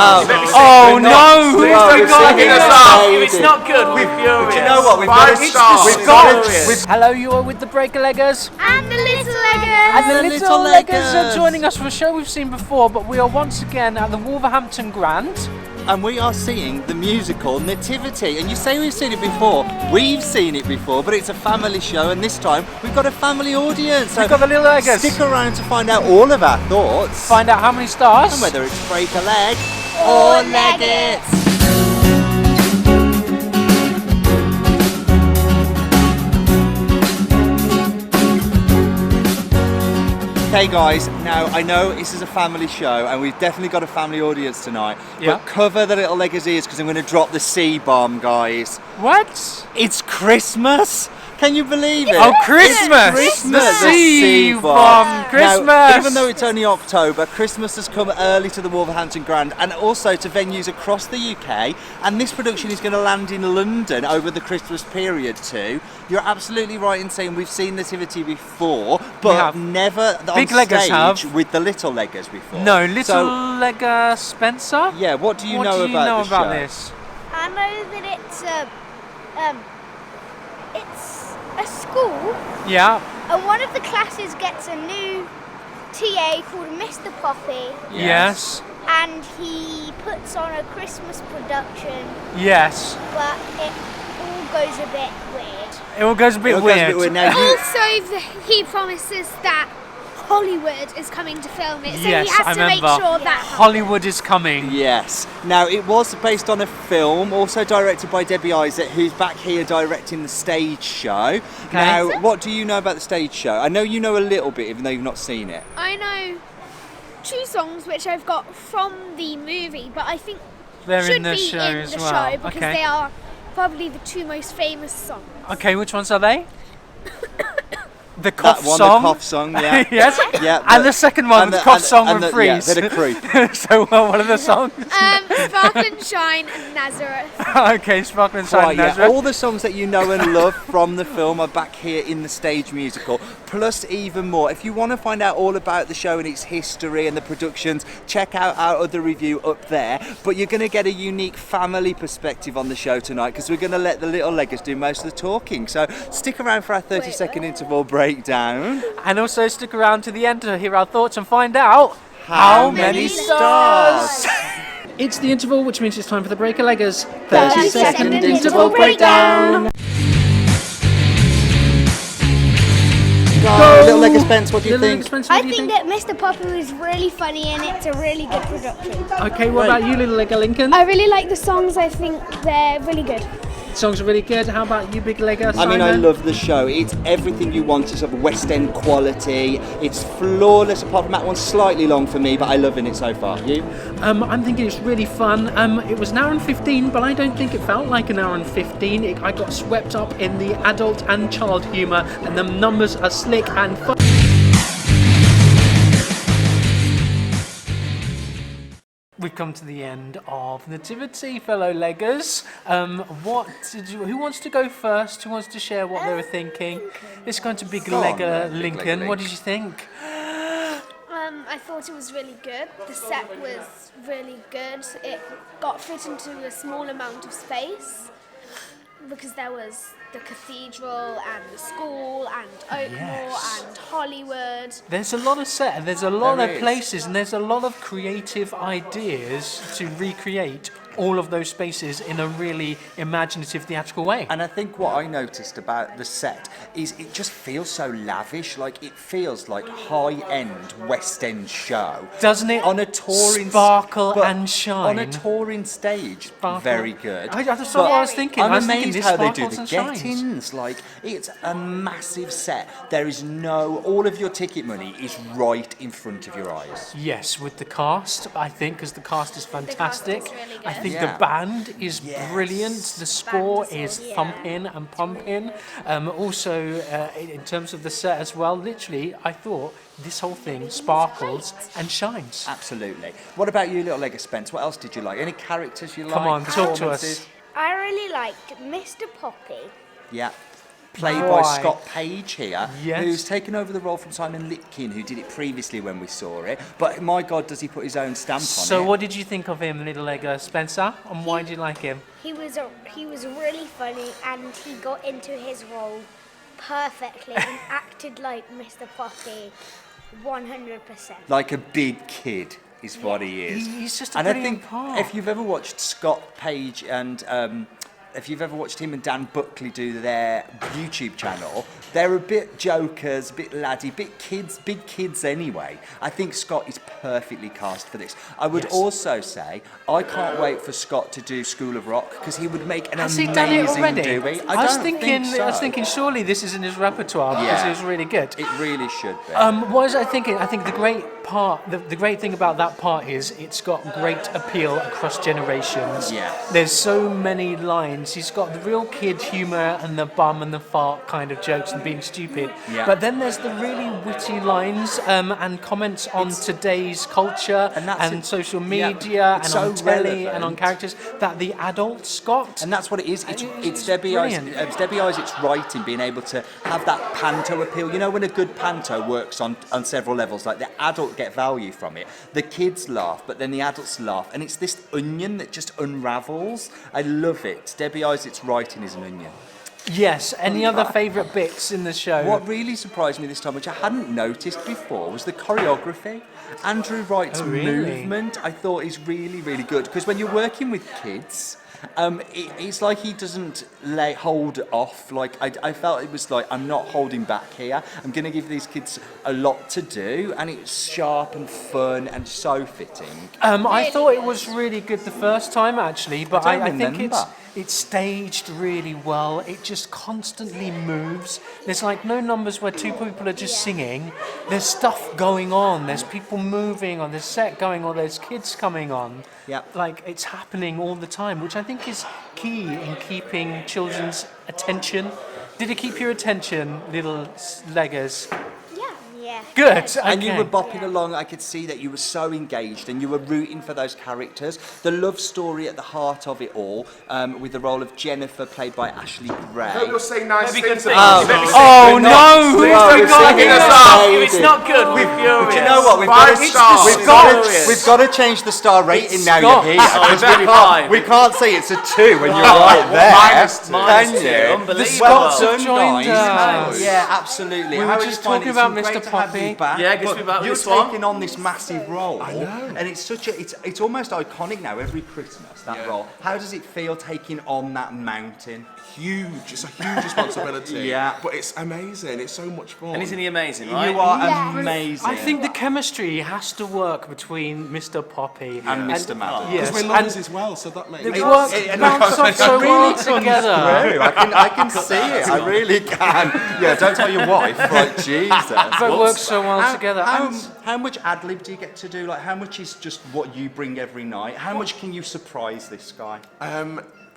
Oh no! Please don't copy us off. If it's not good, we're furious. Do you know what? We've Hello, you are with the Breaker-Leggers. And the Little Leggers. And the Little Leggers are joining us for a show we've seen before, but we are once again at the Wolverhampton Grand. And we are seeing the musical Nativity. And you say we've seen it before. We've seen it before, but it's a family show, and this time we've got a family audience. So we've got the Little Leggers. Stick around to find out all of our thoughts. Find out how many stars. And whether it's break a leg or leg it. Okay guys, now I know this is a family show and we've definitely got a family audience tonight, but cover the little leggers' ears because I'm going to drop the C-bomb, guys. What? It's Christmas! Can you believe it? Oh, Christmas! Christmas! The C-bomb! Christmas! Now, even though it's only October, Christmas has come early to the Wolverhampton Grand and also to venues across the UK, and this production is going to land in London over the Christmas period too. You're absolutely right in saying we've seen Nativity before, but never on stage with the Little Leggers before. No, Little Legger Spencer? Yeah, what do you know about this? I know that it's a school. Yeah. And one of the classes gets a new TA called Mr. Poppy. Yes. And he puts on a Christmas production. Yes. But it all goes a bit weird. It all goes a bit weird. Also, he promises that Hollywood is coming to film it, so yes, he has to make sure that Hollywood is coming. Yes. Now, it was based on a film, also directed by Debbie Isitt, who's back here directing the stage show. Okay. Now, what do you know about the stage show? I know you know a little bit, even though you've not seen it. I know 2 songs which I've got from the movie, but I think they're should in the be show in as the well. show because they are probably the 2 most famous songs. Okay, which ones are they? The cough that one, song. The cough song, yeah. Yes. Yeah. And the second one, the cough song and Freeze. Yeah, they're the creep. So, what are the songs? Sparkle and Shine and Nazareth. Okay, Sparkle and Shine and Nazareth. All the songs that you know and love from the film are back here in the stage musical, plus even more. If you want to find out all about the show and its history and the productions, check out our other review up there. But you're going to get a unique family perspective on the show tonight because we're going to let the Little Leggers do most of the talking. So stick around for our 30-second interval breakdown. And also stick around to the end to hear our thoughts and find out how many stars. It's the interval, which means it's time for the Breaker-Leggers 30-second interval breakdown. Go! Little Legger Spence, what do you think? I think that Mr. Poppy was really funny and it's a really good production. Okay, what about you, Little Legger Lincoln? I really like the songs. I think they're really good. Songs are really good. How about you, Big Legger? I mean, I love the show. It's everything you want. It's of West End quality. It's flawless, apart from that one slightly long for me, but I love it so far. You? I'm thinking it's really fun. It was an hour and 15, but I don't think it felt like an hour and 15. I got swept up in the adult and child humour, and the numbers are slick and fun. We've come to the end of Nativity, fellow Leggers. Who wants to go first? Who wants to share what they were thinking? It's going to Big Legger Lincoln. What did you think? I thought it was really good. The set was really good. It got fit into a small amount of space because there was the cathedral and the school and Oakmoor and Hollywood. There's a lot of set and there's a lot of places and there's a lot of creative ideas to recreate all of those spaces in a really imaginative theatrical way. And I think what I noticed about the set is it just feels so lavish, like it feels like high-end West End show. Doesn't it? On a touring sparkle and shine. On a touring stage, very good. That's what I was thinking. I'm I was thinking amazed this how they do sparkles the and shines. get-ins. Like, it's a massive set. There is all of your ticket money is right in front of your eyes. Yes, with the cast, I think, because the cast is fantastic. The cast is really good. I think the band is brilliant. The score is thumping and pumping. Also, in terms of the set as well, literally, I thought this whole thing sparkles and shines. Absolutely. What about you, Little Legger Spence? What else did you like? Any characters you like? Come on, talk to us. I really liked Mr. Poppy. Yeah. played by Right. Scott Paige here, Yes. who's taken over the role from Simon Lipkin, who did it previously when we saw it. But my God, does he put his own stamp on it? So what did you think of him, Little Legger? Spencer? And why did you like him? He was really funny, and he got into his role perfectly and acted like Mr. Poppy 100%. Like a big kid is what he is. He's just a and I brilliant think part. if you've ever watched Scott Page and if you've ever watched him and Dan Buckley do their YouTube channel, they're a bit jokers, a bit laddie, big kids anyway. I think Scott is perfectly cast for this. I would also say I can't wait for Scott to do School of Rock because he would make an Has he amazing done it already? Dewey. I was don't thinking, think so. I was thinking, surely this is in his repertoire because Yeah. it was really good. It really should be. What was I thinking? I think the great part, the great thing about that part is it's got great appeal across generations. Yeah. There's so many lines. He's got the real kid humour and the bum and the fart kind of jokes and being stupid. Yeah. But then there's the really witty lines and comments on today's culture And that's and it. social Yeah. media It's and on so telly and on relevant. characters that the adults got. And that's what it is. It's It's Debbie brilliant. Isitt's writing, being able to have that panto appeal. You know, when a good panto works on several levels, like the adult get value from it, the kids laugh, but then the adults laugh, and it's this onion that just unravels. I love it. Debbie Isitt's writing is an onion. Yes. Any other favourite bits in the show? What really surprised me this time, which I hadn't noticed before, was the choreography. Andrew Wright's Oh, really? movement, I thought, is really, really good. Because when you're working with kids, it's like he doesn't hold off. Like I felt it was like, I'm not holding back here. I'm going to give these kids a lot to do, and it's sharp and fun and so fitting. I thought it was really good the first time actually, but I don't I think remember. it's staged really well. It just constantly moves. There's like no numbers where two people are just singing. There's stuff going on. There's people moving, or there's set going, or there's kids coming on. Yep. Like it's happening all the time, which I think is key in keeping children's attention. Did it keep your attention, Little Leggers? Yeah. Good. Okay. And you were bopping along. I could see that you were so engaged and you were rooting for those characters. The love story at the heart of it all, with the role of Jennifer, played by Ashley Gray. You'll say nice Maybe good things things. about Maybe it. Oh We're no! not- Who's well, the we're guy? singing Who's a that? song. If it's not good, we're furious. Do you know what? We've Five got to, stars. we've, It's got Scott. to, we've got to change the star rating now Scott. you're here. Oh, Because very fine. we can't say it's a 2 when you're right there. minus two. Can you? Unbelievable. The Scots Have done, joined guys. us. Yeah, absolutely. We How were are just you finding talking about it? It's Mr. great to have Poppy. you back. Yeah, good to But be back with you're this one. taking on this massive role. I know. And it's such a, it's almost iconic now every Christmas, that role. How does it feel taking on that mountain? Huge. It's a huge responsibility. Yeah. But it's amazing. It's so much fun. And isn't he amazing, right? You are Yes. amazing. I think the chemistry has to work between Mr. Poppy And Mr. Maddens. Yes, Because we're lovers as well, so that makes They sense. work It- bounce off so well together. True. I can see it. I really can. Yeah, don't tell your wife. Like, Jesus. They work so well together. How much ad lib do you get to do? Like, how much is just what you bring every night? How much can you surprise this guy?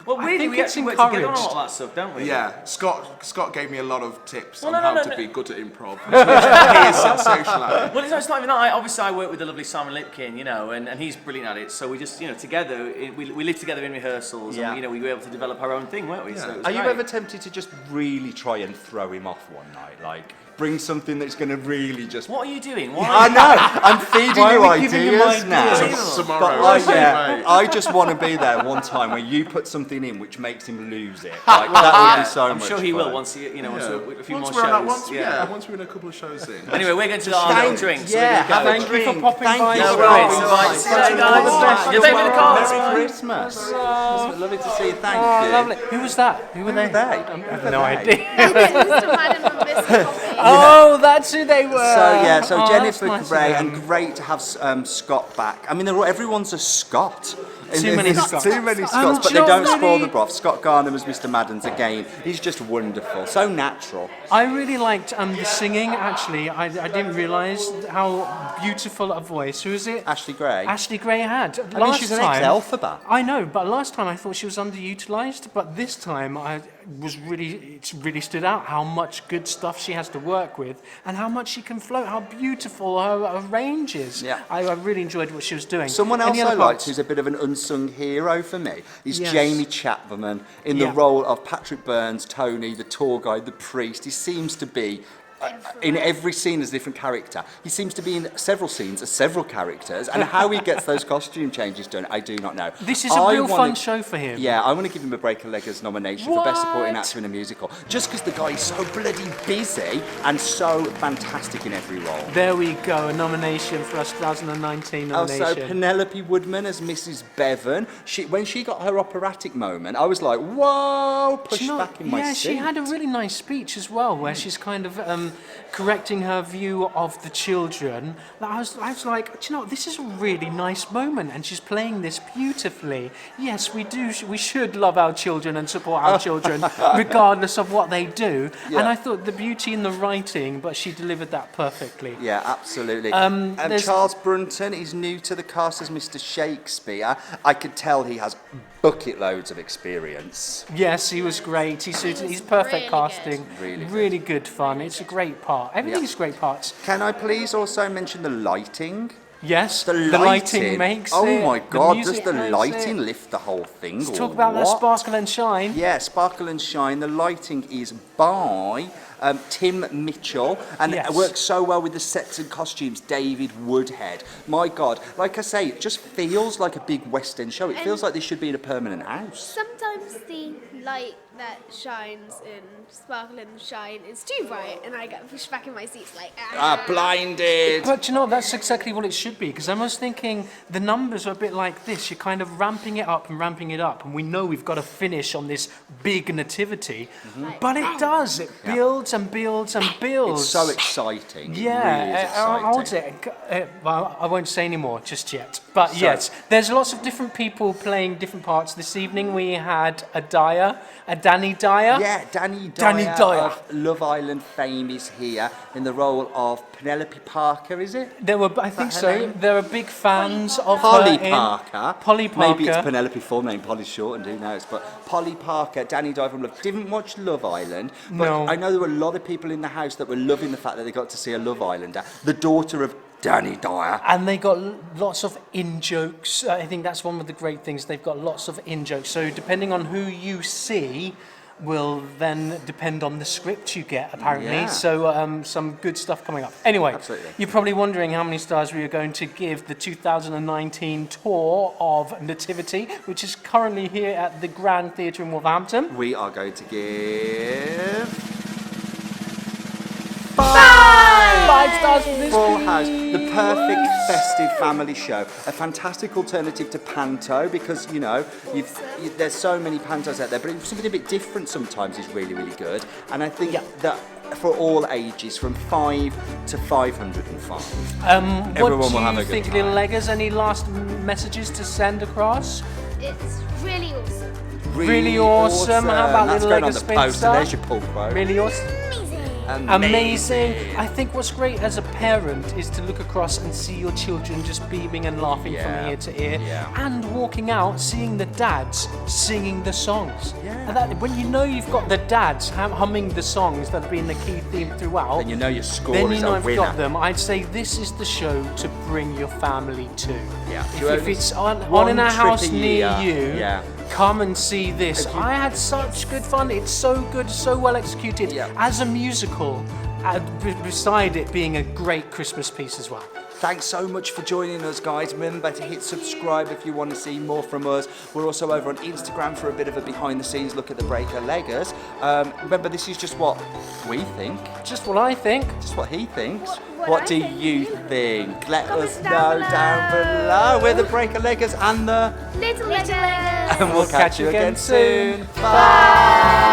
Well, I really, think we it's actually work together on encouraged. all that stuff, don't we? Yeah, Scott gave me a lot of tips Well, on no, how no, to no. be good at improv. He is sensational at it. Well, it's not even that. Obviously, I work with the lovely Simon Lipkin, you know, and he's brilliant at it. So we just, together, we live together in rehearsals, Yeah. and we were able to develop our own thing, weren't we? So it was Are you great. ever tempted to just really try and throw him off one night? Like, bring something that's going to really just... What are you doing? Why? I know. I'm feeding Why you are we giving him ideas now. ideas? Tomorrow. But I just want to be there one time where you put something in which makes him lose it. Like, that would be so I'm much sure he will fun. once he, once a few Once more we're on shows. that, once we're in a couple of shows in. Anyway, we're going to the our little drinks. so we're Yeah, gonna go. have a drink. for popping Thank by. you. No so worries. much. All right, see you later, All the guys. best. You're taking the cards. Merry Christmas. Lovely to see you. Thank you. Lovely. Who was that? Who were Who they? are they? I have no idea. Mr. Maddens and Mr. Poppy. Oh, that's who they were. So Oh, Jennifer that's nice of Gray, them. and great to have Scott back. I mean, everyone's a Scott. Too many There's Scots. Too many Scots, do but you they know don't what spoil really- the broth. Scott Garnham as Mr Maddens again. He's just wonderful. So natural. I really liked the singing, actually. I didn't realise how beautiful a voice. Who is it? Ashley Gray. Ashley Gray had. I mean, she's an ex-Elphaba. I know, but last time I thought she was underutilised, but this time it's really stood out how much good stuff she has to work with and how much she can float, how beautiful her range is. Yeah. I really enjoyed what she was doing. Someone else Any I other liked parts? who's a bit of an unsung hero for me is Yes. Jamie Chapman in the Yeah. role of Patrick Burns, Tony, the tour guide, the priest. He seems to be in every scene as a different character. He seems to be in several scenes as several characters, and how he gets those costume changes done, I do not know. This is a real fun show for him. Yeah, I want to give him a Break a Leggers nomination for Best Supporting What? Actor in a Musical, just because the guy is so bloody busy and so fantastic in every role. There we go, a nomination for us 2019 nomination. Also, Penelope Woodman as Mrs. Bevan. When she got her operatic moment, I was like, whoa, pushed Do you know, back in my yeah, seat. she had a really nice speech as well, where she's kind of correcting her view of the children. I was like, do you know, this is a really nice moment, and she's playing this beautifully. Yes, we should love our children and support our children, regardless of what they do. Yeah. And I thought the beauty in the writing, but she delivered that perfectly. Yeah, absolutely. there's- Charles Brunton is new to the cast as Mr. Shakespeare. I could tell he has bucket loads of experience. Yes, he was great. He's perfect really casting. Really good. Really good fun. It's a great part. Everything's great parts. Can I please also mention the lighting? Yes, The lighting makes oh it. my God, does music the makes lighting it. lift the whole thing? Let's or talk about that what? sparkle and shine. Yeah, Sparkle and Shine. The lighting is by Tim Mitchell, and Yes. it works so well with the sets and costumes. David Woodhead. My God, like I say, it just feels like a big West End show. It feels like this should be in a permanent house. Sometimes the light that shines in Sparkle and Shine is too bright, and I get pushed back in my seats like, Blinded. But you know, that's exactly what it should be, because I was thinking the numbers are a bit like this. You're kind of ramping it up, and we know we've got to finish on this big nativity, but it does. It builds and builds and builds. It's so exciting. It Yeah, really is I would exciting. say, well, I won't say any more just yet. But yes, there's lots of different people playing different parts. This evening we had Dani Dyer. Yeah, Dani Dani Dyer Dyer. of Love Island fame is here in the role of Penelope Parker, is it? There were, I think her so. name? There are big fans of Polly her in- Parker. Polly Parker. Maybe it's Penelope full name, Polly's shortened, who knows? But Polly Parker, Dani Dyer from Love. Didn't watch Love Island, but No. I know there were a lot of people in the house that were loving the fact that they got to see a Love Islander, the daughter of Dani Dyer. And they got lots of in-jokes. I think that's one of the great things. They've got lots of in-jokes. So depending on who you see will then depend on the script you get, apparently. Yeah. So some good stuff coming up. Anyway, Absolutely. you're probably wondering how many stars we are going to give the 2019 tour of Nativity, which is currently here at the Grand Theatre in Wolverhampton. We are going to give 5 stars for this Full piece. House, the perfect festive family show. A fantastic alternative to Panto because, you know, there's so many Pantos out there, but something a bit different sometimes is really, really good. And I think that for all ages, from 5 to 505. What Everyone do will have you a good think, time. Little Leggers? Any last messages to send across? it's really awesome. Really awesome. How about That's Little going on Leggers the poster. Spencer? There's your pull quote. Really awesome. Amazing. I think what's great as a parent is to look across and see your children just beaming and laughing Yeah. from ear to ear, Yeah. and walking out seeing the dads singing the songs. Yeah. And that, when you know you've got the dads humming the songs that have been the key theme throughout, Then you know your score then is you know a I've winner. got them. I'd say this is the show to bring your family to. Yeah. If it's on one in a trip house a near year. you, Yeah. come and see this. I had such good fun. It's so good, so well executed Yeah. as a musical, beside it being a great Christmas piece as well. Thanks so much for joining us, guys. Remember to hit subscribe if you want to see more from us. We're also over on Instagram for a bit of a behind-the-scenes look at the Breaker Leggers. Remember, this is just what we think, Just what I think. just what he thinks. What What I do think. you think? Let Comment us down know down below. We're the Breaker Leggers and the... Little Leggers. And we'll catch you again soon. Bye.